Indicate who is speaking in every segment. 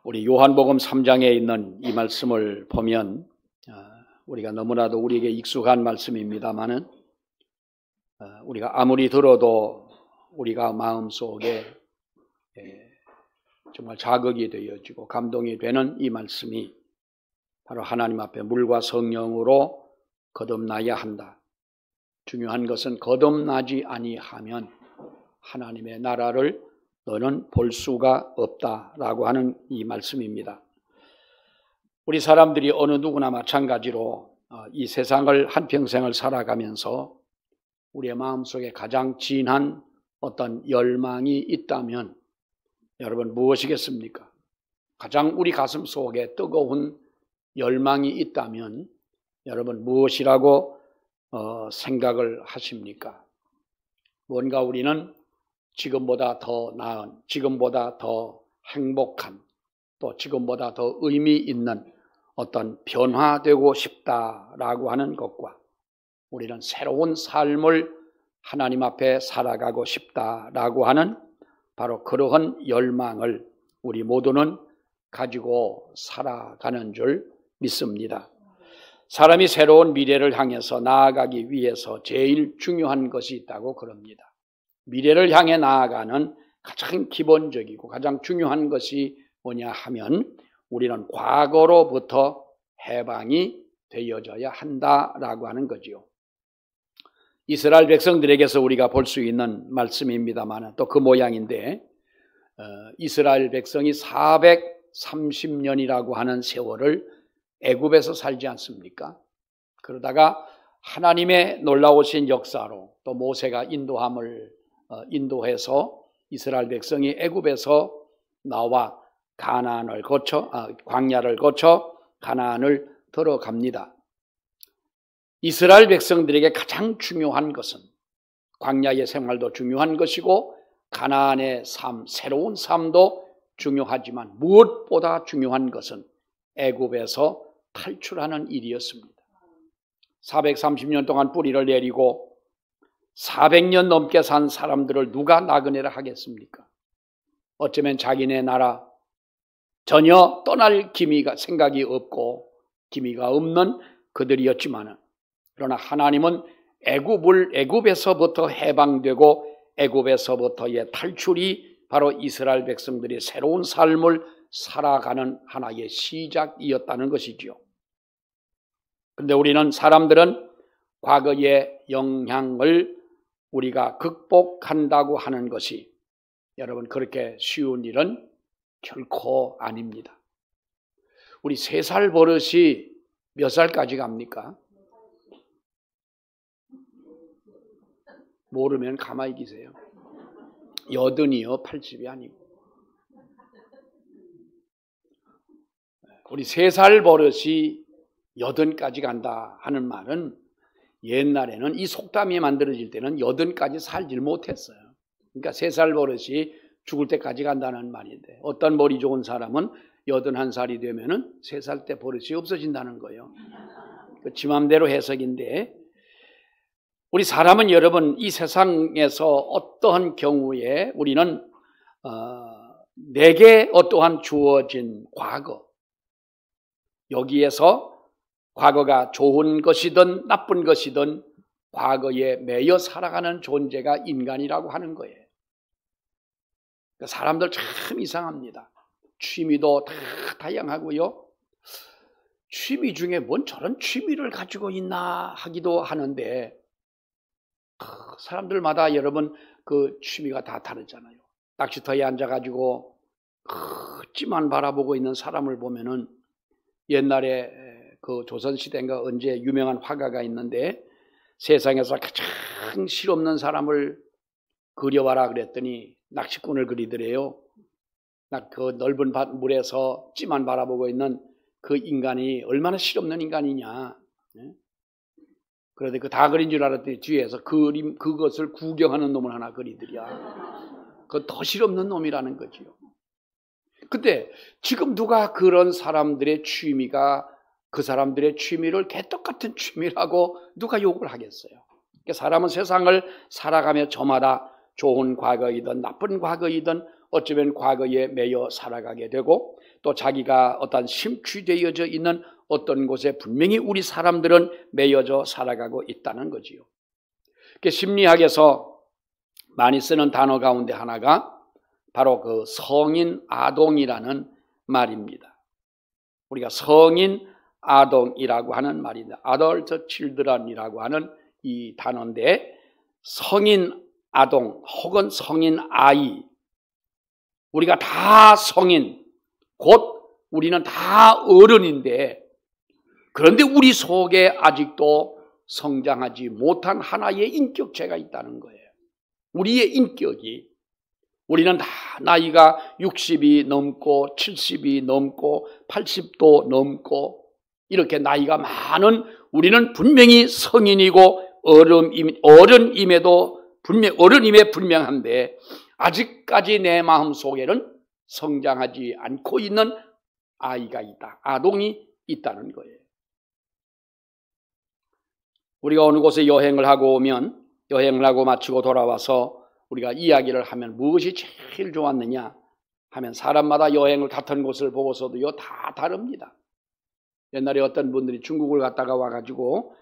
Speaker 1: 우리 요한복음 3장에 있는 이 말씀을 보면 우리가 너무나도 우리에게 익숙한 말씀입니다마는 우리가 아무리 들어도 우리가 마음속에 정말 자극이 되어지고 감동이 되는 이 말씀이 바로 하나님 앞에 물과 성령으로 거듭나야 한다. 중요한 것은 거듭나지 아니하면 하나님의 나라를 너는 볼 수가 없다라고 하는 이 말씀입니다. 우리 사람들이 어느 누구나 마찬가지로 이 세상을 한평생을 살아가면서 우리의 마음속에 가장 진한 어떤 열망이 있다면 여러분 무엇이겠습니까? 가장 우리 가슴 속에 뜨거운 열망이 있다면 여러분 무엇이라고 생각을 하십니까? 뭔가 우리는 지금보다 더 나은, 지금보다 더 행복한, 또 지금보다 더 의미 있는 어떤 변화되고 싶다라고 하는 것과 우리는 새로운 삶을 하나님 앞에 살아가고 싶다라고 하는 바로 그러한 열망을 우리 모두는 가지고 살아가는 줄 믿습니다. 사람이 새로운 미래를 향해서 나아가기 위해서 제일 중요한 것이 있다고 그럽니다. 미래를 향해 나아가는 가장 기본적이고 가장 중요한 것이 뭐냐 하면 우리는 과거로부터 해방이 되어져야 한다라고 하는 거지요. 이스라엘 백성들에게서 우리가 볼 수 있는 말씀입니다만 또 그 모양인데 이스라엘 백성이 430년이라고 하는 세월을 애굽에서 살지 않습니까? 그러다가 하나님의 놀라우신 역사로 또 모세가 인도해서 이스라엘 백성이 애굽에서 나와 가나안을 거쳐 광야를 거쳐 가나안을 들어갑니다. 이스라엘 백성들에게 가장 중요한 것은 광야의 생활도 중요한 것이고 가나안의 삶, 새로운 삶도 중요하지만 무엇보다 중요한 것은 애굽에서 탈출하는 일이었습니다. 430년 동안 뿌리를 내리고 400년 넘게 산 사람들을 누가 나그네라 하겠습니까? 어쩌면 자기네 나라 전혀 떠날 생각이 없고 기미가 없는 그들이었지만 그러나 하나님은 애굽에서부터 해방되고 애굽에서부터의 탈출이 바로 이스라엘 백성들이 새로운 삶을 살아가는 하나의 시작이었다는 것이지요. 그런데 우리는 사람들은 과거의 영향을 우리가 극복한다고 하는 것이 여러분 그렇게 쉬운 일은 결코 아닙니다. 우리 3살 버릇이 몇 살까지 갑니까? 모르면 가만히 계세요. 80이요, 80이 아니고. 우리 3살 버릇이 80까지 간다 하는 말은 옛날에는 이 속담이 만들어질 때는 80까지 살질 못했어요. 그러니까 3살 버릇이 죽을 때까지 간다는 말인데 어떤 머리 좋은 사람은 81살이 되면은 3살 때 버릇이 없어진다는 거예요. 지 맘대로 해석인데 우리 사람은 여러분 이 세상에서 어떠한 경우에 우리는 내게 어떠한 주어진 과거 여기에서 과거가 좋은 것이든 나쁜 것이든 과거에 매여 살아가는 존재가 인간이라고 하는 거예요. 사람들 참 이상합니다. 취미도 다 다양하고요. 취미 중에 뭔 저런 취미를 가지고 있나 하기도 하는데 사람들마다 여러분 그 취미가 다 다르잖아요. 낚시터에 앉아가지고 찌만 바라보고 있는 사람을 보면은 옛날에 그 조선시대인가 언제 유명한 화가가 있는데 세상에서 가장 실없는 사람을 그려와라 그랬더니 낚시꾼을 그리더래요. 그 넓은 물에서 찌만 바라보고 있는 그 인간이 얼마나 실없는 인간이냐. 그런데 그 다 그린 줄 알았더니 뒤에서 그것을 구경하는 놈을 하나 그리더랴. 그건 더 실없는 놈이라는 거지요. 근데 지금 누가 그런 사람들의 취미가 그 사람들의 취미를 개떡같은 취미라고 누가 욕을 하겠어요? 그러니까 사람은 세상을 살아가며 저마다 좋은 과거이든 나쁜 과거이든 어쩌면 과거에 매여 살아가게 되고 또 자기가 어떤 심취되어져 있는 어떤 곳에 분명히 우리 사람들은 매여져 살아가고 있다는 거지요. 심리학에서 많이 쓰는 단어 가운데 하나가 바로 그 성인 아동이라는 말입니다. 우리가 성인 아동이라고 하는 말입니다. adult children이라고 하는 이 단어인데 성인 아동 혹은 성인 아이, 우리가 다 성인, 곧 우리는 다 어른인데 그런데 우리 속에 아직도 성장하지 못한 하나의 인격체가 있다는 거예요. 우리의 인격이, 우리는 다 나이가 60이 넘고 70이 넘고 80도 넘고 이렇게 나이가 많은 우리는 분명히 성인이고 어른임에도 어른임에 분명한데 아직까지 내 마음 속에는 성장하지 않고 있는 아이가 있다. 아동이 있다는 거예요. 우리가 어느 곳에 여행을 하고 오면 여행을 하고 마치고 돌아와서 우리가 이야기를 하면 무엇이 제일 좋았느냐 하면 사람마다 여행을 갔던 곳을 보고서도요 다 다릅니다. 옛날에 어떤 분들이 중국을 갔다가 와가지고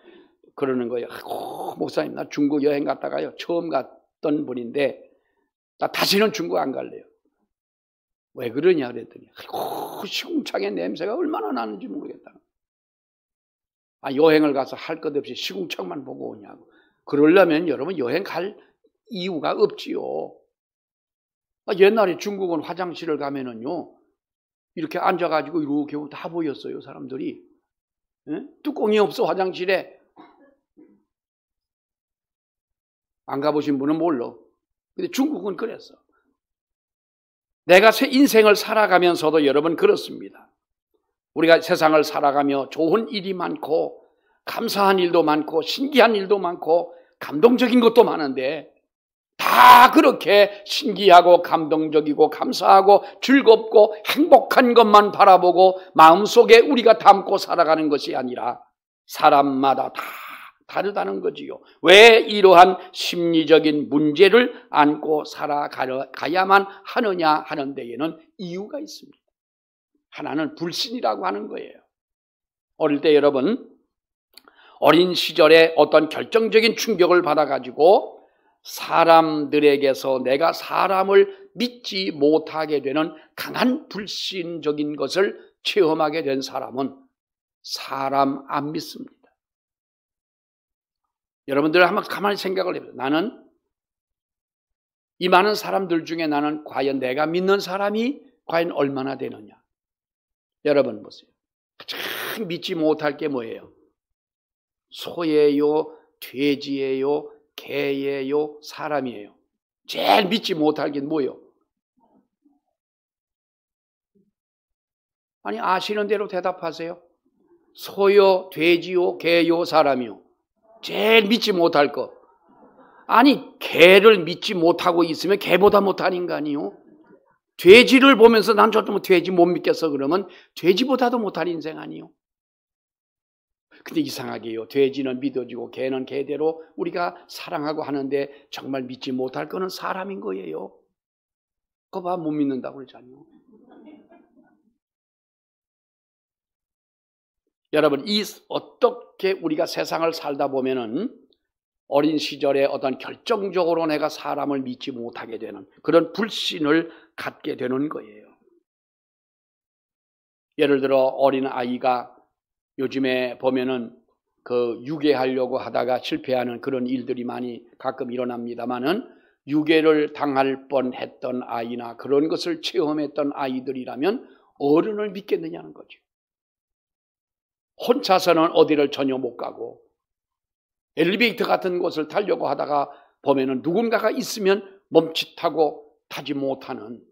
Speaker 1: 그러는 거예요. 목사님 나 중국 여행 갔다가요 처음 갔던 분인데 나 다시는 중국 안 갈래요. 왜 그러냐 그랬더니 시궁창의 냄새가 얼마나 나는지 모르겠다. 여행을 가서 할 것 없이 시궁창만 보고 오냐고. 그러려면 여러분 여행 갈 이유가 없지요. 옛날에 중국은 화장실을 가면은요 이렇게 앉아가지고 이렇게 다 보였어요 사람들이. 에? 뚜껑이 없어 화장실에. 안 가보신 분은 몰라. 근데 중국은 그랬어. 내가 새 인생을 살아가면서도 여러분 그렇습니다. 우리가 세상을 살아가며 좋은 일이 많고 감사한 일도 많고 신기한 일도 많고 감동적인 것도 많은데 다 그렇게 신기하고 감동적이고 감사하고 즐겁고 행복한 것만 바라보고 마음속에 우리가 담고 살아가는 것이 아니라 사람마다 다 다르다는 거지요. 왜 이러한 심리적인 문제를 안고 살아가야만 하느냐 하는 데에는 이유가 있습니다. 하나는 불신이라고 하는 거예요. 어릴 때 여러분 어린 시절에 어떤 결정적인 충격을 받아가지고 사람들에게서 내가 사람을 믿지 못하게 되는 강한 불신적인 것을 체험하게 된 사람은 사람 안 믿습니다. 여러분들 한번 가만히 생각을 해보세요. 나는 이 많은 사람들 중에 나는 과연 내가 믿는 사람이 과연 얼마나 되느냐. 여러분 보세요. 가장 믿지 못할 게 뭐예요? 소예요, 돼지예요, 개예요, 사람이에요. 제일 믿지 못할 게 뭐예요? 아니 아시는 대로 대답하세요. 소요, 돼지요, 개요, 사람이요. 제일 믿지 못할 거. 아니 개를 믿지 못하고 있으면 개보다 못한 인간이요. 돼지를 보면서 난 저도 돼지 못 믿겠어 그러면 돼지보다도 못한 인생 아니요. 근데 이상하게요. 돼지는 믿어지고 개는 개대로 우리가 사랑하고 하는데 정말 믿지 못할 거는 사람인 거예요. 그거 봐 못 믿는다고 그러잖아요. 여러분 어떻게 우리가 세상을 살다 보면은 어린 시절에 어떤 결정적으로 내가 사람을 믿지 못하게 되는 그런 불신을 갖게 되는 거예요. 예를 들어 어린 아이가 요즘에 보면은 그 유괴하려고 하다가 실패하는 그런 일들이 많이 가끔 일어납니다만은 유괴를 당할 뻔했던 아이나 그런 것을 체험했던 아이들이라면 어른을 믿겠느냐는 거죠. 혼자서는 어디를 전혀 못 가고 엘리베이터 같은 곳을 타려고 하다가 보면은 누군가가 있으면 멈칫하고 타지 못하는.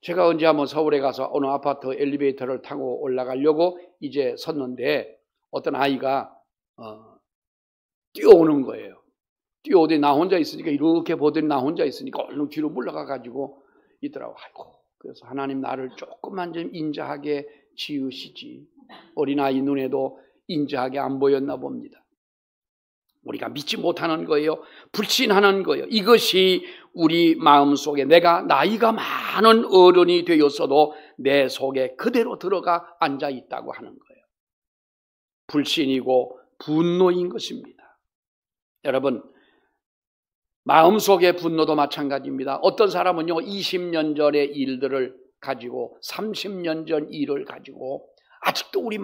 Speaker 1: 제가 언제 한번 서울에 가서 어느 아파트 엘리베이터를 타고 올라가려고 이제 섰는데 어떤 아이가 뛰어오는 거예요. 뛰어오더니 나 혼자 있으니까 이렇게 보더니 나 혼자 있으니까 얼른 뒤로 물러가 가지고 있더라고. 아이고, 그래서 하나님 나를 조금만 좀 인자하게 지으시지. 어린아이 눈에도 인자하게 안 보였나 봅니다. 우리가 믿지 못하는 거예요. 불신하는 거예요. 이것이 우리 마음속에 내가 나이가 많은 어른이 되었어도 내 속에 그대로 들어가 앉아 있다고 하는 거예요. 불신이고 분노인 것입니다. 여러분, 마음속의 분노도 마찬가지입니다. 어떤 사람은요 20년 전의 일들을 가지고 30년 전 일을 가지고 아직도 우리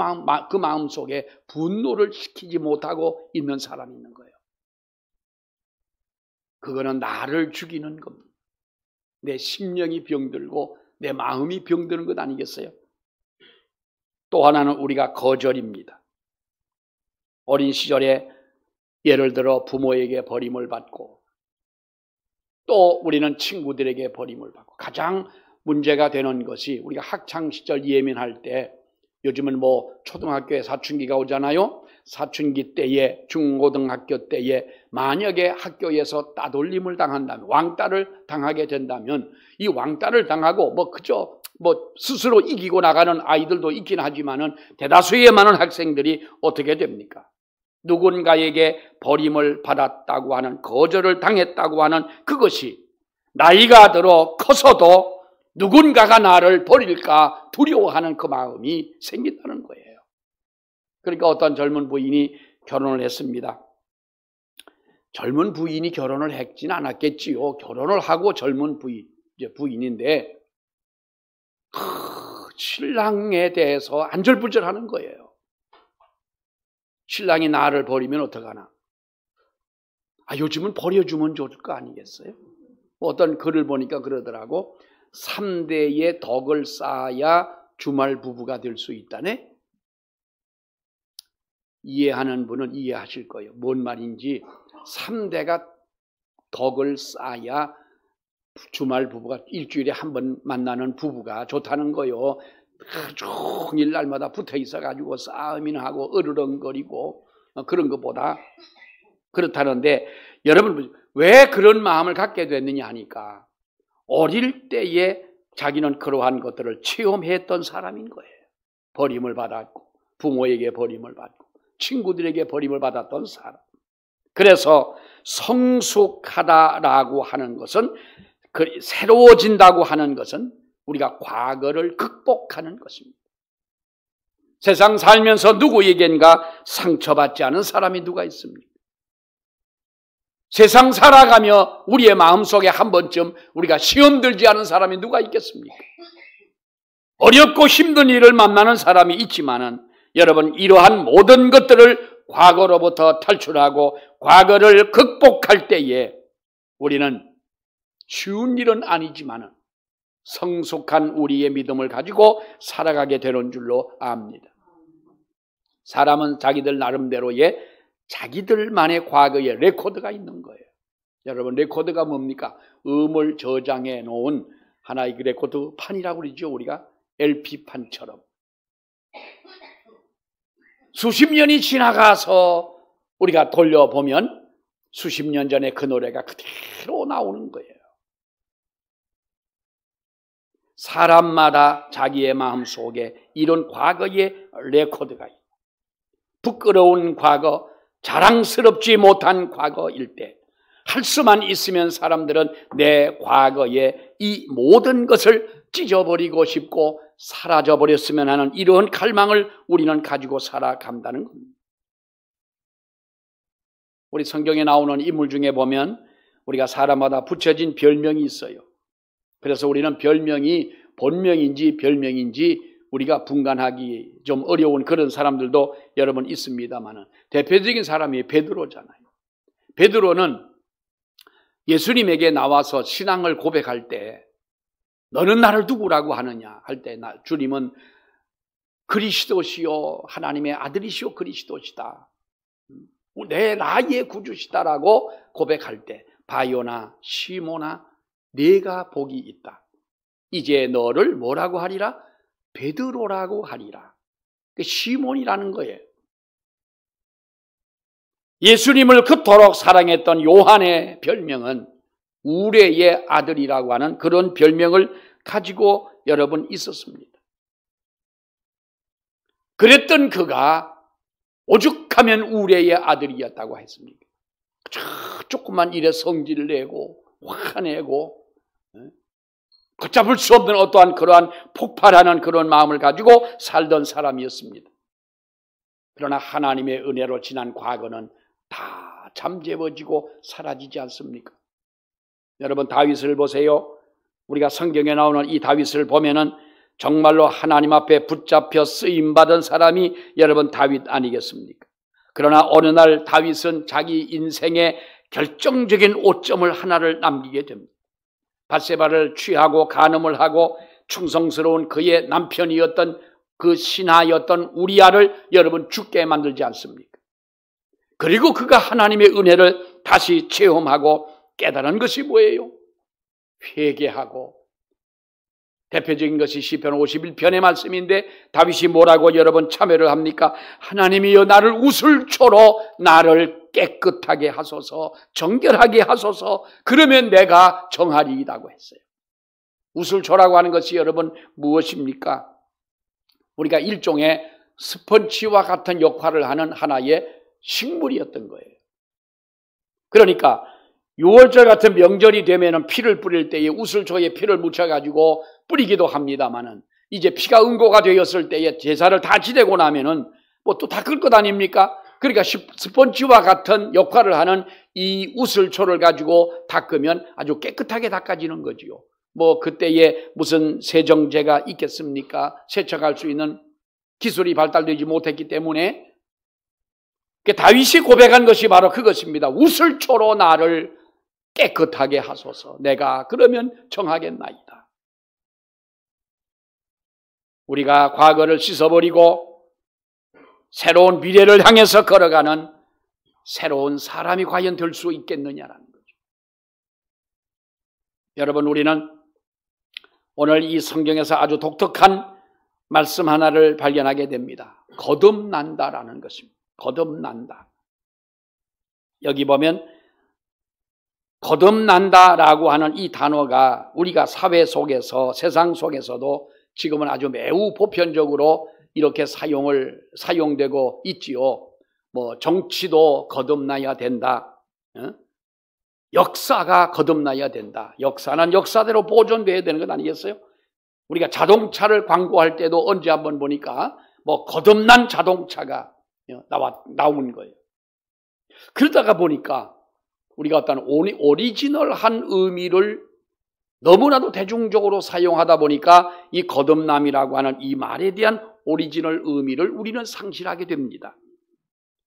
Speaker 1: 그 마음속에 분노를 식히지 못하고 있는 사람이 있는 거예요. 그거는 나를 죽이는 겁니다. 내 심령이 병들고 내 마음이 병드는 것 아니겠어요? 또 하나는 우리가 거절입니다. 어린 시절에 예를 들어 부모에게 버림을 받고 또 우리는 친구들에게 버림을 받고 가장 문제가 되는 것이 우리가 학창시절 예민할 때 요즘은 뭐 초등학교에 사춘기가 오잖아요. 사춘기 때에 중고등학교 때에 만약에 학교에서 따돌림을 당한다면 왕따를 당하게 된다면 이 왕따를 당하고 그저 스스로 이기고 나가는 아이들도 있긴 하지만은 대다수의 많은 학생들이 어떻게 됩니까? 누군가에게 버림을 받았다고 하는 거절을 당했다고 하는 그것이 나이가 들어 커서도 누군가가 나를 버릴까 두려워하는 그 마음이 생긴다는 거예요. 그러니까 어떤 젊은 부인이 결혼을 했습니다. 젊은 부인이 결혼을 했진 않았겠지요. 결혼을 하고 젊은 부인인데 신랑에 대해서 안절부절하는 거예요. 신랑이 나를 버리면 어떡하나? 요즘은 버려주면 좋을 거 아니겠어요? 어떤 글을 보니까 그러더라고. 3대의 덕을 쌓아야 주말 부부가 될 수 있다네? 이해하는 분은 이해하실 거예요. 뭔 말인지 3대가 덕을 쌓아야 주말 부부가 일주일에 한 번 만나는 부부가 좋다는 거예요. 종일 날마다 붙어 있어가지고 싸움이나 하고 으르렁거리고 그런 것보다 그렇다는데 여러분 왜 그런 마음을 갖게 됐느냐 하니까 어릴 때에 자기는 그러한 것들을 체험했던 사람인 거예요. 버림을 받았고 부모에게 버림을 받고 친구들에게 버림을 받았던 사람. 그래서 성숙하다라고 하는 것은 새로워진다고 하는 것은 우리가 과거를 극복하는 것입니다. 세상 살면서 누구에겐가 상처받지 않은 사람이 누가 있습니까? 세상 살아가며 우리의 마음속에 한 번쯤 우리가 시험 들지 않은 사람이 누가 있겠습니까? 어렵고 힘든 일을 만나는 사람이 있지만은 여러분 이러한 모든 것들을 과거로부터 탈출하고 과거를 극복할 때에 우리는 쉬운 일은 아니지만은 성숙한 우리의 믿음을 가지고 살아가게 되는 줄로 압니다. 사람은 자기들 나름대로의 자기들만의 과거의 레코드가 있는 거예요. 여러분 레코드가 뭡니까? 음을 저장해 놓은 하나의 레코드판이라고 그러죠. 우리가 LP판처럼. 수십 년이 지나가서 우리가 돌려보면 수십 년 전에 그 노래가 그대로 나오는 거예요. 사람마다 자기의 마음속에 이런 과거의 레코드가 있어요. 부끄러운 과거, 자랑스럽지 못한 과거일 때 할 수만 있으면 사람들은 내 과거의 이 모든 것을 찢어버리고 싶고 사라져버렸으면 하는 이러한 갈망을 우리는 가지고 살아간다는 겁니다. 우리 성경에 나오는 인물 중에 보면 우리가 사람마다 붙여진 별명이 있어요. 그래서 우리는 별명이 본명인지 별명인지 우리가 분간하기 좀 어려운 그런 사람들도 여러분 있습니다만 대표적인 사람이 베드로잖아요. 베드로는 예수님에게 나와서 신앙을 고백할 때 너는 나를 누구라고 하느냐 할 때 주님은 그리스도시요 하나님의 아들이시요 그리스도시다. 내 나의 구주시다라고 고백할 때 바요나 시모나 네가 복이 있다. 이제 너를 뭐라고 하리라? 베드로라고 하리라. 시몬이라는 거예요. 예수님을 그토록 사랑했던 요한의 별명은 우레의 아들이라고 하는 그런 별명을 가지고 여러분 있었습니다. 그랬던 그가 오죽하면 우레의 아들이었다고 했습니까? 조그만 일에 성질을 내고 화내고 걷잡을 수 없는 어떠한 그러한 폭발하는 그런 마음을 가지고 살던 사람이었습니다. 그러나 하나님의 은혜로 지난 과거는 다 잠재워지고 사라지지 않습니까? 여러분 다윗을 보세요. 우리가 성경에 나오는 이 다윗을 보면은 정말로 하나님 앞에 붙잡혀 쓰임받은 사람이 여러분 다윗 아니겠습니까? 그러나 어느 날 다윗은 자기 인생의 결정적인 오점을 하나를 남기게 됩니다. 밧세바를 취하고 간음을 하고 충성스러운 그의 남편이었던 그 신하였던 우리아를 여러분 죽게 만들지 않습니까? 그리고 그가 하나님의 은혜를 다시 체험하고 깨달은 것이 뭐예요? 회개하고 대표적인 것이 시편 51편의 말씀인데 다윗이 뭐라고 여러분 참여를 합니까? 하나님이여 나를 우슬초로 나를 깨끗하게 하소서 정결하게 하소서 그러면 내가 정하리이다고 했어요. 우슬초라고 하는 것이 여러분 무엇입니까? 우리가 일종의 스펀지와 같은 역할을 하는 하나의 식물이었던 거예요. 그러니까 6월절 같은 명절이 되면은 피를 뿌릴 때에 우슬초에 피를 묻혀가지고 뿌리기도 합니다만은 이제 피가 응고가 되었을 때에 제사를 다 지내고 나면은 뭐 또 닦을 것 아닙니까? 그러니까 스펀지와 같은 역할을 하는 이 우슬초를 가지고 닦으면 아주 깨끗하게 닦아지는 거지요. 뭐 그때에 무슨 세정제가 있겠습니까? 세척할 수 있는 기술이 발달되지 못했기 때문에 다윗이 고백한 것이 바로 그것입니다. 우슬초로 나를 깨끗하게 하소서. 내가 그러면 정하겠나이다. 우리가 과거를 씻어버리고 새로운 미래를 향해서 걸어가는 새로운 사람이 과연 될 수 있겠느냐라는 거죠. 여러분 우리는 오늘 이 성경에서 아주 독특한 말씀 하나를 발견하게 됩니다. 거듭난다라는 것입니다. 거듭난다. 여기 보면 거듭난다라고 하는 이 단어가 우리가 사회 속에서 세상 속에서도 지금은 아주 매우 보편적으로 이렇게 사용되고 있지요. 뭐 정치도 거듭나야 된다. 역사가 거듭나야 된다. 역사는 역사대로 보존돼야 되는 것 아니겠어요? 우리가 자동차를 광고할 때도 언제 한번 보니까 뭐 거듭난 자동차가 나오는 거예요. 그러다가 보니까 우리가 어떤 오리지널한 의미를 너무나도 대중적으로 사용하다 보니까 이 거듭남이라고 하는 이 말에 대한 오리지널 의미를 우리는 상실하게 됩니다.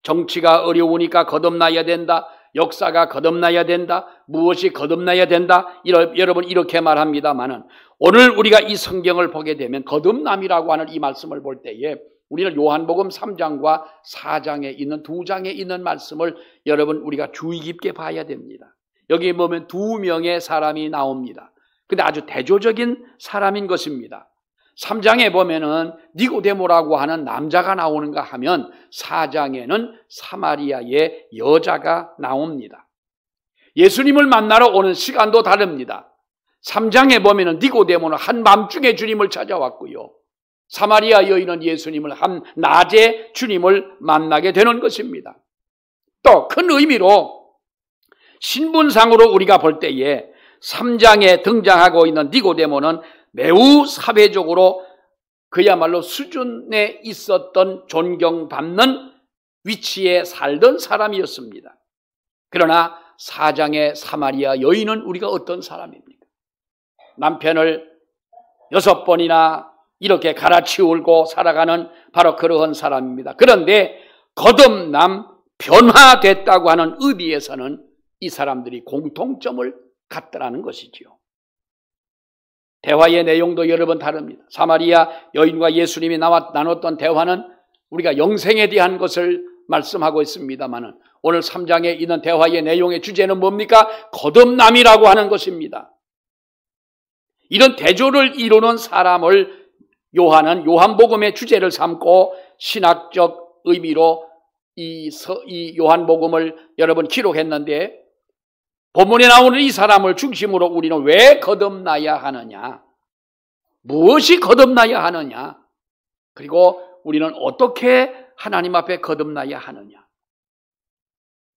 Speaker 1: 정치가 어려우니까 거듭나야 된다. 역사가 거듭나야 된다. 무엇이 거듭나야 된다. 여러분 이렇게 말합니다만은 오늘 우리가 이 성경을 보게 되면 거듭남이라고 하는 이 말씀을 볼 때에 우리는 요한복음 3장과 4장에 있는 2장에 있는 말씀을 여러분 우리가 주의 깊게 봐야 됩니다. 여기 보면 2명의 사람이 나옵니다. 근데 아주 대조적인 사람인 것입니다. 3장에 보면은 니고데모라고 하는 남자가 나오는가 하면 4장에는 사마리아의 여자가 나옵니다. 예수님을 만나러 오는 시간도 다릅니다. 3장에 보면은 니고데모는 한밤중에 주님을 찾아왔고요. 사마리아 여인은 예수님을 한낮에 주님을 만나게 되는 것입니다. 또 큰 의미로 신분상으로 우리가 볼 때에 3장에 등장하고 있는 니고데모는 매우 사회적으로 그야말로 수준에 있었던 존경받는 위치에 살던 사람이었습니다. 그러나 4장의 사마리아 여인은 우리가 어떤 사람입니까? 남편을 6번이나 이렇게 갈아치우고 살아가는 바로 그러한 사람입니다. 그런데 거듭남, 변화됐다고 하는 의미에서는 이 사람들이 공통점을 갖더라는 것이지요. 대화의 내용도 여러 번 다릅니다. 사마리아 여인과 예수님이 나눴던 대화는 우리가 영생에 대한 것을 말씀하고 있습니다만 오늘 3장에 있는 대화의 내용의 주제는 뭡니까? 거듭남이라고 하는 것입니다. 이런 대조를 이루는 사람을 요한복음의 주제를 삼고 신학적 의미로 이 요한복음을 여러분 기록했는데 본문에 나오는 이 사람을 중심으로 우리는 왜 거듭나야 하느냐? 무엇이 거듭나야 하느냐? 그리고 우리는 어떻게 하나님 앞에 거듭나야 하느냐?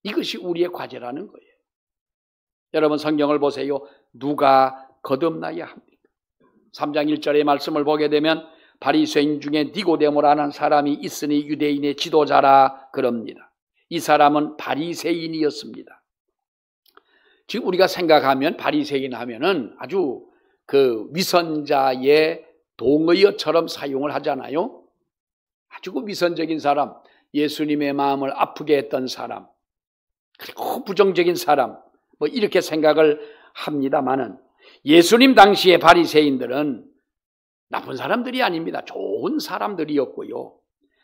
Speaker 1: 이것이 우리의 과제라는 거예요. 여러분 성경을 보세요. 누가 거듭나야 합니까? 3장 1절의 말씀을 보게 되면 바리새인 중에 니고데모라는 사람이 있으니 유대인의 지도자라 그럽니다. 이 사람은 바리새인이었습니다. 지금 우리가 생각하면 바리새인 하면은 아주 그 위선자의 동의어처럼 사용을 하잖아요. 아주 그 위선적인 사람, 예수님의 마음을 아프게 했던 사람, 그리고 부정적인 사람, 뭐 이렇게 생각을 합니다만은 예수님 당시의 바리새인들은 나쁜 사람들이 아닙니다. 좋은 사람들이었고요.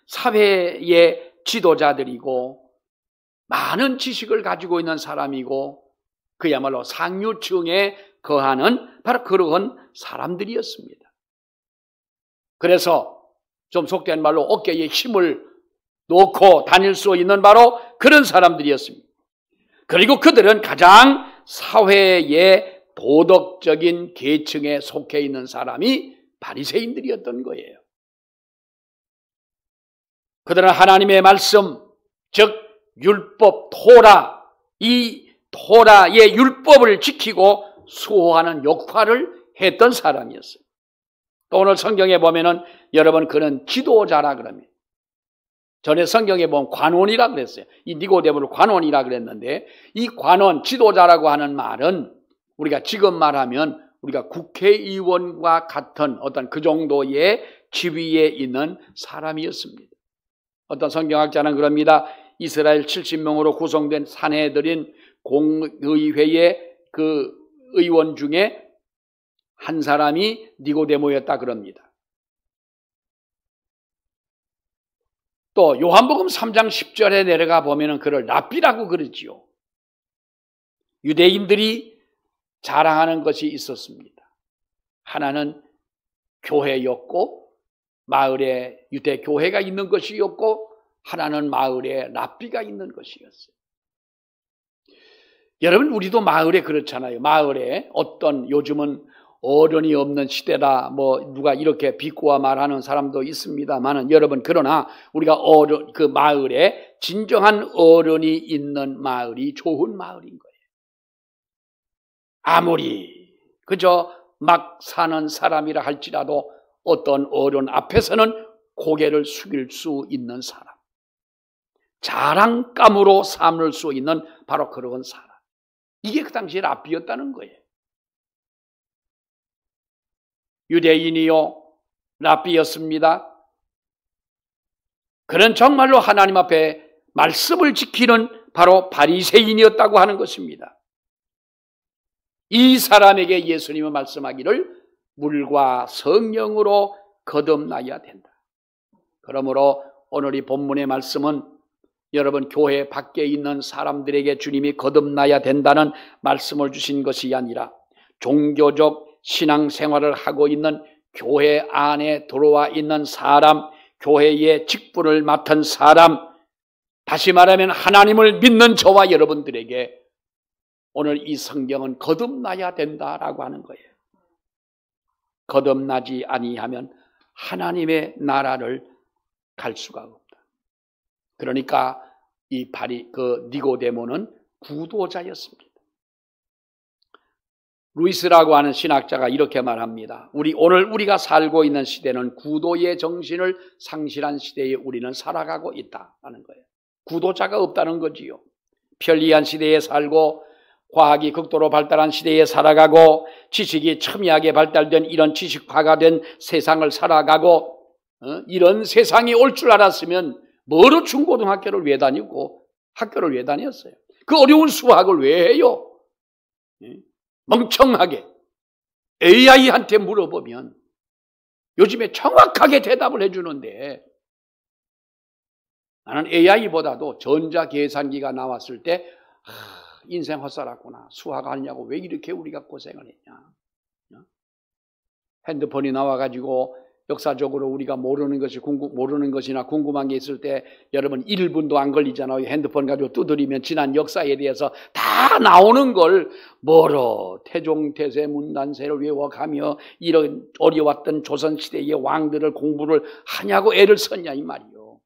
Speaker 1: 사회의 지도자들이고 많은 지식을 가지고 있는 사람이고 그야말로 상류층에 거하는 바로 그러한 사람들이었습니다. 그래서 좀 속된 말로 어깨에 힘을 놓고 다닐 수 있는 바로 그런 사람들이었습니다. 그리고 그들은 가장 사회의 도덕적인 계층에 속해 있는 사람이 바리새인들이었던 거예요. 그들은 하나님의 말씀, 즉 율법, 토라, 이 토라의 율법을 지키고 수호하는 역할을 했던 사람이었어요. 또 오늘 성경에 보면은 여러분 그는 지도자라 그럽니다. 전에 성경에 보면 관원이라 그랬어요. 이 니고데모를 관원이라 그랬는데 이 관원, 지도자라고 하는 말은 우리가 지금 말하면 우리가 국회의원과 같은 어떤 그 정도의 지위에 있는 사람이었습니다. 어떤 성경학자는 그럽니다. 이스라엘 70명으로 구성된 산헤드린 공의회의 그 의원 중에 한 사람이 니고데모였다 그럽니다. 또 요한복음 3장 10절에 내려가 보면은 그를 랍비라고 그러지요. 유대인들이 자랑하는 것이 있었습니다. 하나는 교회였고 마을에 유대 교회가 있는 것이었고 하나는 마을에 랍비가 있는 것이었어요. 여러분 우리도 마을에 그렇잖아요. 마을에 어떤 요즘은 어른이 없는 시대다 뭐 누가 이렇게 비꼬아 말하는 사람도 있습니다만은 여러분 그러나 우리가 그 마을에 진정한 어른이 있는 마을이 좋은 마을인 거예요. 아무리 그저 막 사는 사람이라 할지라도 어떤 어른 앞에서는 고개를 숙일 수 있는 사람, 자랑감으로 삼을 수 있는 바로 그런 사람, 이게 그 당시에 랍비였다는 거예요. 유대인이요 랍비였습니다. 그는 정말로 하나님 앞에 말씀을 지키는 바로 바리새인이었다고 하는 것입니다. 이 사람에게 예수님은 말씀하기를 물과 성령으로 거듭나야 된다. 그러므로 오늘 이 본문의 말씀은 여러분 교회 밖에 있는 사람들에게 주님이 거듭나야 된다는 말씀을 주신 것이 아니라 종교적 신앙생활을 하고 있는 교회 안에 들어와 있는 사람, 교회의 직분을 맡은 사람, 다시 말하면 하나님을 믿는 저와 여러분들에게 오늘 이 성경은 거듭나야 된다라고 하는 거예요. 거듭나지 아니하면 하나님의 나라를 갈 수가 없다. 그러니까 이 니고데모는 구도자였습니다. 루이스라고 하는 신학자가 이렇게 말합니다. 오늘 우리가 살고 있는 시대는 구도의 정신을 상실한 시대에 우리는 살아가고 있다는 거예요. 구도자가 없다는 거지요. 편리한 시대에 살고 과학이 극도로 발달한 시대에 살아가고 지식이 첨예하게 발달된 이런 지식화가 된 세상을 살아가고 이런 세상이 올 줄 알았으면 뭐로 중고등학교를 왜 다니고 학교를 왜 다녔어요? 그 어려운 수학을 왜 해요? 멍청하게 AI한테 물어보면 요즘에 정확하게 대답을 해주는데 나는 AI보다도 전자계산기가 나왔을 때 인생 헛살았구나. 수학 아니냐고 왜 이렇게 우리가 고생을 했냐. 핸드폰이 나와가지고 역사적으로 우리가 모르는 것이나 궁금한 게 있을 때 여러분 1분도 안 걸리잖아요. 핸드폰 가지고 두드리면 지난 역사에 대해서 다 나오는 걸 뭐로 태종태세 문단세를 외워가며 이런 어려웠던 조선시대의 왕들을 공부를 하냐고 애를 썼냐 이 말이요.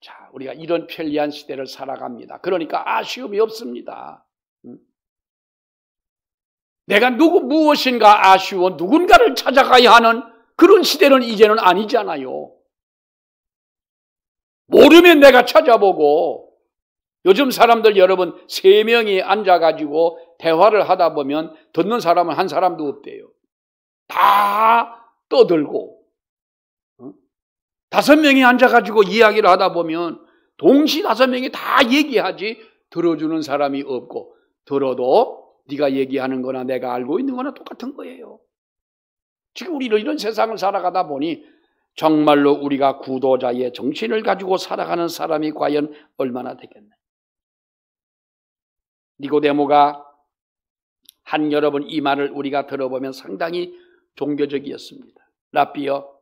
Speaker 1: 자, 우리가 이런 편리한 시대를 살아갑니다. 그러니까 아쉬움이 없습니다. 내가 무엇인가 아쉬워 누군가를 찾아가야 하는 그런 시대는 이제는 아니잖아요. 모르면 내가 찾아보고, 요즘 사람들 여러분 3명이 앉아가지고 대화를 하다 보면 듣는 사람은 한 사람도 없대요. 다 떠들고 5명이 앉아가지고 이야기를 하다 보면 동시 5명이 다 얘기하지 들어주는 사람이 없고, 들어도 네가 얘기하는 거나 내가 알고 있는 거나 똑같은 거예요. 지금 우리는 이런 세상을 살아가다 보니 정말로 우리가 구도자의 정신을 가지고 살아가는 사람이 과연 얼마나 되겠네. 니고데모가 한 여러분 이 말을 우리가 들어보면 상당히 종교적이었습니다. 랍비여,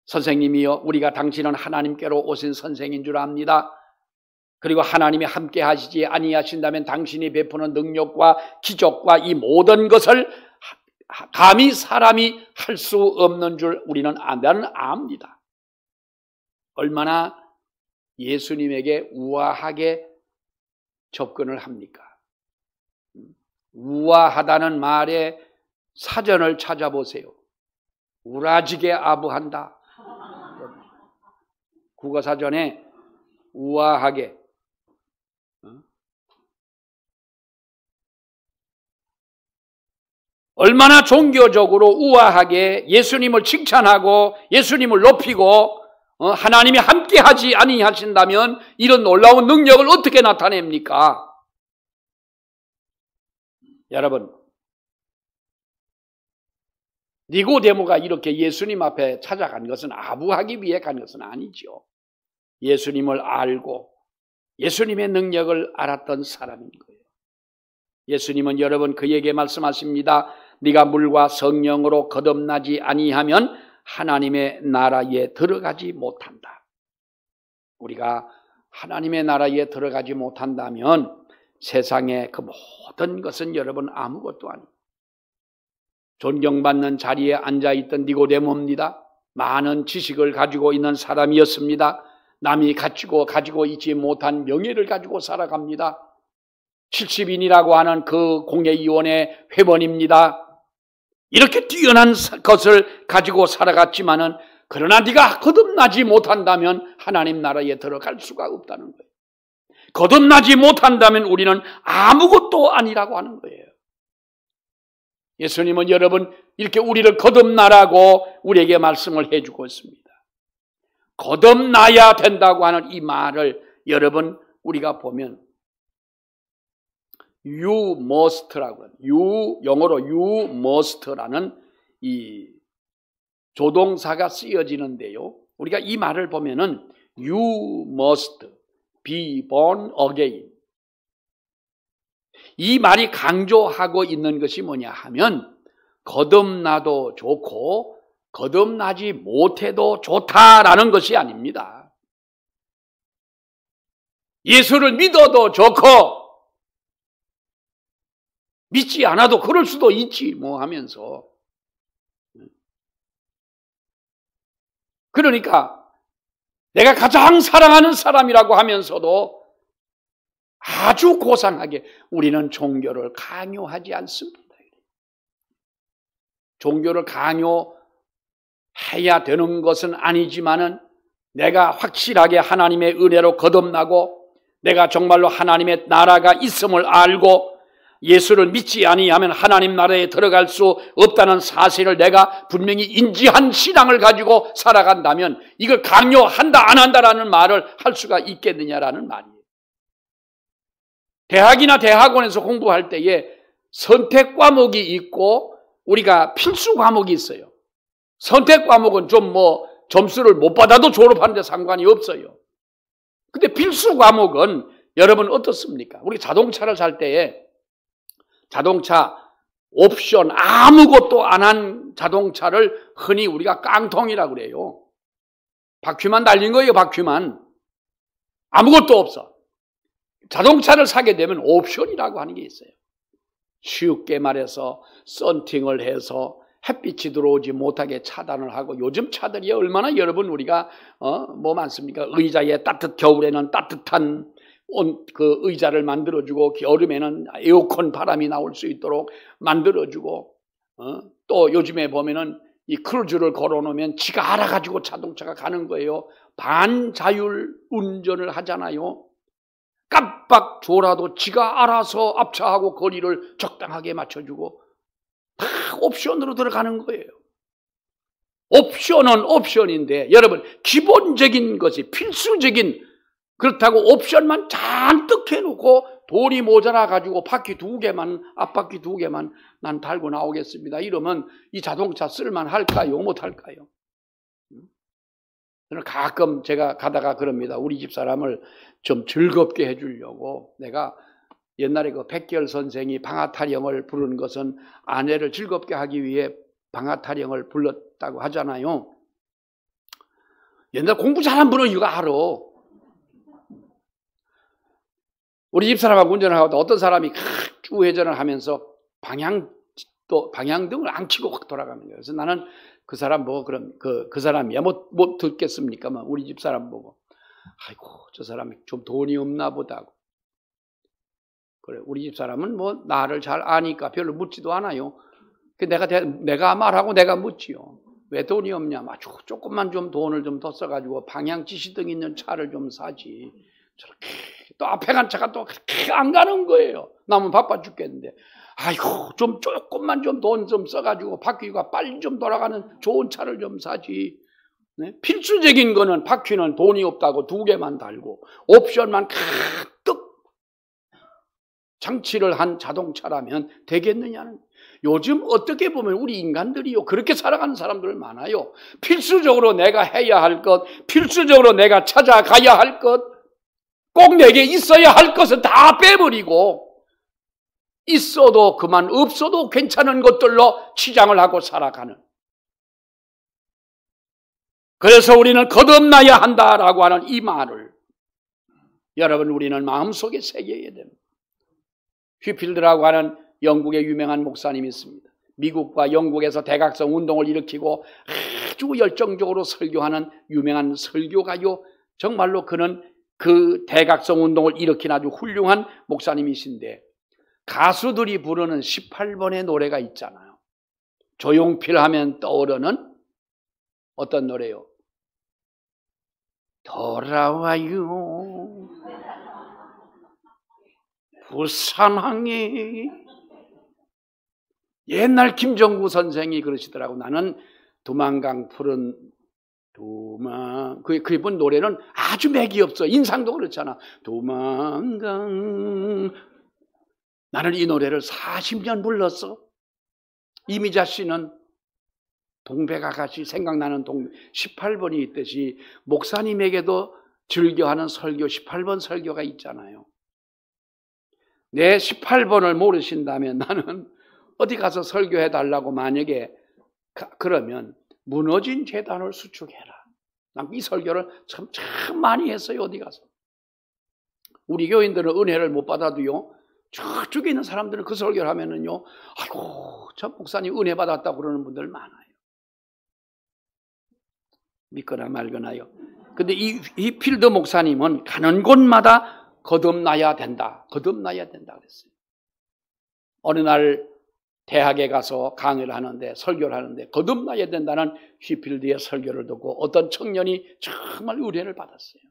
Speaker 1: 선생님이여, 우리가 당신은 하나님께로 오신 선생인 줄 압니다. 그리고 하나님이 함께 하시지 아니하신다면 당신이 베푸는 능력과 기적과 이 모든 것을 감히 사람이 할 수 없는 줄 우리는 압니다. 얼마나 예수님에게 우아하게 접근을 합니까? 우아하다는 말에 사전을 찾아보세요. 우라지게 아부한다. 국어사전에 우아하게, 얼마나 종교적으로 우아하게 예수님을 칭찬하고 예수님을 높이고 하나님이 함께하지 아니하신다면 이런 놀라운 능력을 어떻게 나타냅니까? 여러분, 니고데모가 이렇게 예수님 앞에 찾아간 것은 아부하기 위해 간 것은 아니죠. 예수님을 알고 예수님의 능력을 알았던 사람인 거예요. 예수님은 여러분 그에게 말씀하십니다. 네가 물과 성령으로 거듭나지 아니하면 하나님의 나라에 들어가지 못한다. 우리가 하나님의 나라에 들어가지 못한다면 세상의 그 모든 것은 여러분 아무것도 아닙니다. 존경받는 자리에 앉아있던 니고데모입니다. 많은 지식을 가지고 있는 사람이었습니다. 남이 가지고 있지 못한 명예를 가지고 살아갑니다. 70인이라고 하는 그 공회의원의 회원입니다. 이렇게 뛰어난 것을 가지고 살아갔지만은 그러나 네가 거듭나지 못한다면 하나님 나라에 들어갈 수가 없다는 거예요. 거듭나지 못한다면 우리는 아무것도 아니라고 하는 거예요. 예수님은 여러분 이렇게 우리를 거듭나라고 우리에게 말씀을 해주고 있습니다. 거듭나야 된다고 하는 이 말을 여러분 우리가 보면 You must라고, 영어로 you must라는 이 조동사가 쓰여지는데요. 우리가 이 말을 보면은 You must be born again. 이 말이 강조하고 있는 것이 뭐냐 하면 거듭나도 좋고 거듭나지 못해도 좋다라는 것이 아닙니다. 예수를 믿어도 좋고 믿지 않아도 그럴 수도 있지 뭐 하면서, 그러니까 내가 가장 사랑하는 사람이라고 하면서도 아주 고상하게 우리는 종교를 강요하지 않습니다. 종교를 강요해야 되는 것은 아니지만은 내가 확실하게 하나님의 은혜로 거듭나고 내가 정말로 하나님의 나라가 있음을 알고 예수를 믿지 아니하면 하나님 나라에 들어갈 수 없다는 사실을 내가 분명히 인지한 신앙을 가지고 살아간다면 이걸 강요한다 안 한다라는 말을 할 수가 있겠느냐라는 말이에요. 대학이나 대학원에서 공부할 때에 선택 과목이 있고 우리가 필수 과목이 있어요. 선택 과목은 좀 점수를 못 받아도 졸업하는데 상관이 없어요. 근데 필수 과목은 여러분 어떻습니까? 우리 자동차를 살 때에 자동차 옵션 아무것도 안 한 자동차를 흔히 우리가 깡통이라고 그래요. 바퀴만 달린 거예요. 바퀴만. 아무것도 없어. 자동차를 사게 되면 옵션이라고 하는 게 있어요. 쉽게 말해서 썬팅을 해서 햇빛이 들어오지 못하게 차단을 하고, 요즘 차들이 얼마나 여러분 우리가 뭐 많습니까? 의자에 겨울에는 따뜻한 그 의자를 만들어주고, 여름에는 에어컨 바람이 나올 수 있도록 만들어주고, 또 요즘에 보면은 이 크루즈를 걸어놓으면 지가 알아가지고 자동차가 가는 거예요. 반자율 운전을 하잖아요. 깜빡 졸아도 지가 알아서 앞차하고 거리를 적당하게 맞춰주고, 다 옵션으로 들어가는 거예요. 옵션은 옵션인데, 여러분, 기본적인 것이 필수적인, 그렇다고 옵션만 잔뜩 해놓고 돈이 모자라가지고 바퀴 2개만, 앞바퀴 2개만 난 달고 나오겠습니다. 이러면 이 자동차 쓸만할까요? 못할까요? 저는 가끔 제가 가다가 그럽니다. 우리 집 사람을 좀 즐겁게 해주려고, 내가 옛날에 그 백결 선생이 방아타령을 부르는 것은 아내를 즐겁게 하기 위해 방아타령을 불렀다고 하잖아요. 옛날 공부 잘한 분은 이거 알아. 우리 집사람하고 운전을 하고 어떤 사람이 쭉 회전을 하면서 방향등을 안 켜고 확 돌아가는 거예요. 그래서 나는 그 사람 보고, 그럼 그 사람이야 뭐 듣겠습니까? 우리 집사람 보고, 아이고 저 사람이 좀 돈이 없나 보다. 그래, 우리 집사람은 뭐 나를 잘 아니까 별로 묻지도 않아요. 내가 말하고 내가 묻지요. 왜 돈이 없냐? 아주 조금만 좀 돈을 좀 더 써가지고 방향 지시등 있는 차를 좀 사지. 저렇게 또 앞에 간 차가 또 안 가는 거예요. 나면 바빠 죽겠는데, 아이고 좀 조금만 좀 돈 좀 써가지고 바퀴가 빨리 좀 돌아가는 좋은 차를 좀 사지. 네? 필수적인 거는 바퀴는 돈이 없다고 2개만 달고 옵션만 가득 장치를 한 자동차라면 되겠느냐는. 요즘 어떻게 보면 우리 인간들이요, 그렇게 살아가는 사람들 많아요. 필수적으로 내가 해야 할 것, 필수적으로 내가 찾아가야 할 것, 꼭 내게 있어야 할 것은 다 빼버리고, 있어도 그만, 없어도 괜찮은 것들로 치장을 하고 살아가는. 그래서 우리는 거듭나야 한다라고 하는 이 말을 여러분, 우리는 마음속에 새겨야 됩니다. 휘필드라고 하는 영국의 유명한 목사님이 있습니다. 미국과 영국에서 대각성 운동을 일으키고 아주 열정적으로 설교하는 유명한 설교가요. 정말로 그는 그 대각성 운동을 일으킨 아주 훌륭한 목사님이신데, 가수들이 부르는 18번의 노래가 있잖아요. 조용필 하면 떠오르는 어떤 노래요? 돌아와요 부산항에. 옛날 김정구 선생이 그러시더라고. 나는 두만강 푸른 두만, 그분 노래는 아주 맥이 없어. 인상도 그렇잖아. 두만강. 나는 이 노래를 40년 불렀어. 이미자 씨는 동백아가씨, 생각나는 18번이 있듯이 목사님에게도 즐겨하는 설교 18번 설교가 있잖아요. 내 18번을 모르신다면 나는 어디 가서 설교해 달라고 만약에 그러면 무너진 제단을 수축해라. 난 이 설교를 참 많이 했어요. 어디 가서. 우리 교인들은 은혜를 못 받아도요, 저쪽에 있는 사람들은 그 설교를 하면은요, 아이고 저 목사님 은혜 받았다고 그러는 분들 많아요. 믿거나 말거나요. 근데 이 필드 목사님은 가는 곳마다 거듭나야 된다. 거듭나야 된다 그랬어요. 어느 날 대학에 가서 강의를 하는데, 설교를 하는데 거듭나야 된다는 휘필드의 설교를 듣고 어떤 청년이 정말 의뢰를 받았어요.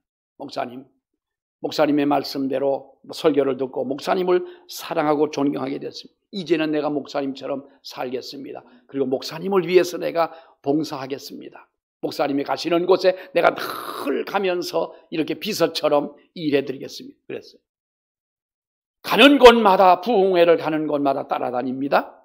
Speaker 1: 목사님의 말씀대로 설교를 듣고 목사님을 사랑하고 존경하게 됐습니다. 이제는 내가 목사님처럼 살겠습니다. 그리고 목사님을 위해서 내가 봉사하겠습니다. 목사님이 가시는 곳에 내가 늘 가면서 이렇게 비서처럼 일해드리겠습니다. 그랬어요. 가는 곳마다, 부흥회를 가는 곳마다 따라다닙니다.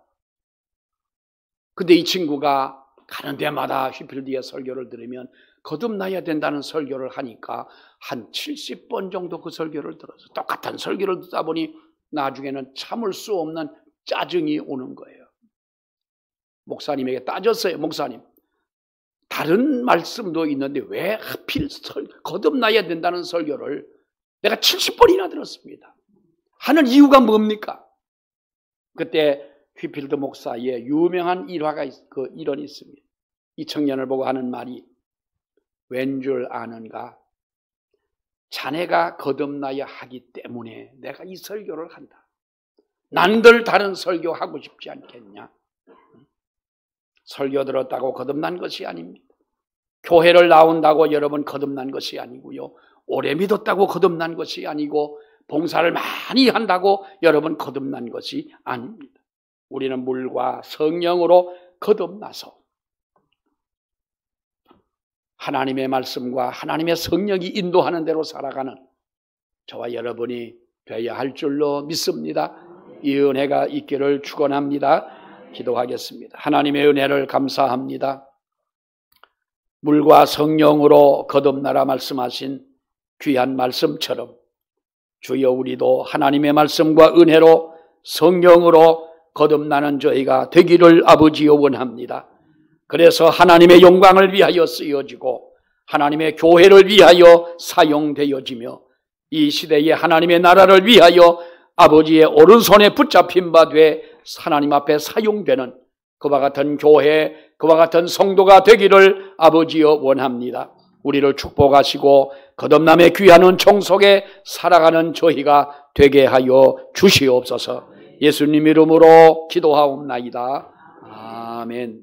Speaker 1: 근데 이 친구가 가는 데마다 휘필드의 설교를 들으면 거듭나야 된다는 설교를 하니까 한 70번 정도 그 설교를 들어서 똑같은 설교를 듣다 보니 나중에는 참을 수 없는 짜증이 오는 거예요. 목사님에게 따졌어요. 목사님, 다른 말씀도 있는데 왜 하필 거듭나야 된다는 설교를 내가 70번이나 들었습니다. 하는 이유가 뭡니까? 그때 휘필드 목사의 유명한 일언이 있습니다. 이 청년을 보고 하는 말이 왠 줄 아는가? 자네가 거듭나야 하기 때문에 내가 이 설교를 한다. 난들 다른 설교 하고 싶지 않겠냐? 설교 들었다고 거듭난 것이 아닙니다. 교회를 나온다고 여러분 거듭난 것이 아니고요. 오래 믿었다고 거듭난 것이 아니고 봉사를 많이 한다고 여러분 거듭난 것이 아닙니다. 우리는 물과 성령으로 거듭나서 하나님의 말씀과 하나님의 성령이 인도하는 대로 살아가는 저와 여러분이 되어야 할 줄로 믿습니다. 이 은혜가 있기를 축원합니다. 기도하겠습니다. 하나님의 은혜를 감사합니다. 물과 성령으로 거듭나라 말씀하신 귀한 말씀처럼 주여 우리도 하나님의 말씀과 은혜로 성령으로 거듭나는 저희가 되기를 아버지여 원합니다. 그래서 하나님의 영광을 위하여 쓰여지고 하나님의 교회를 위하여 사용되어지며 이 시대의 하나님의 나라를 위하여 아버지의 오른손에 붙잡힌 바 돼 하나님 앞에 사용되는 그와 같은 교회, 그와 같은 성도가 되기를 아버지여 원합니다. 우리를 축복하시고 거듭남의 귀한 은총 속에 살아가는 저희가 되게 하여 주시옵소서. 예수님 이름으로 기도하옵나이다. 아멘.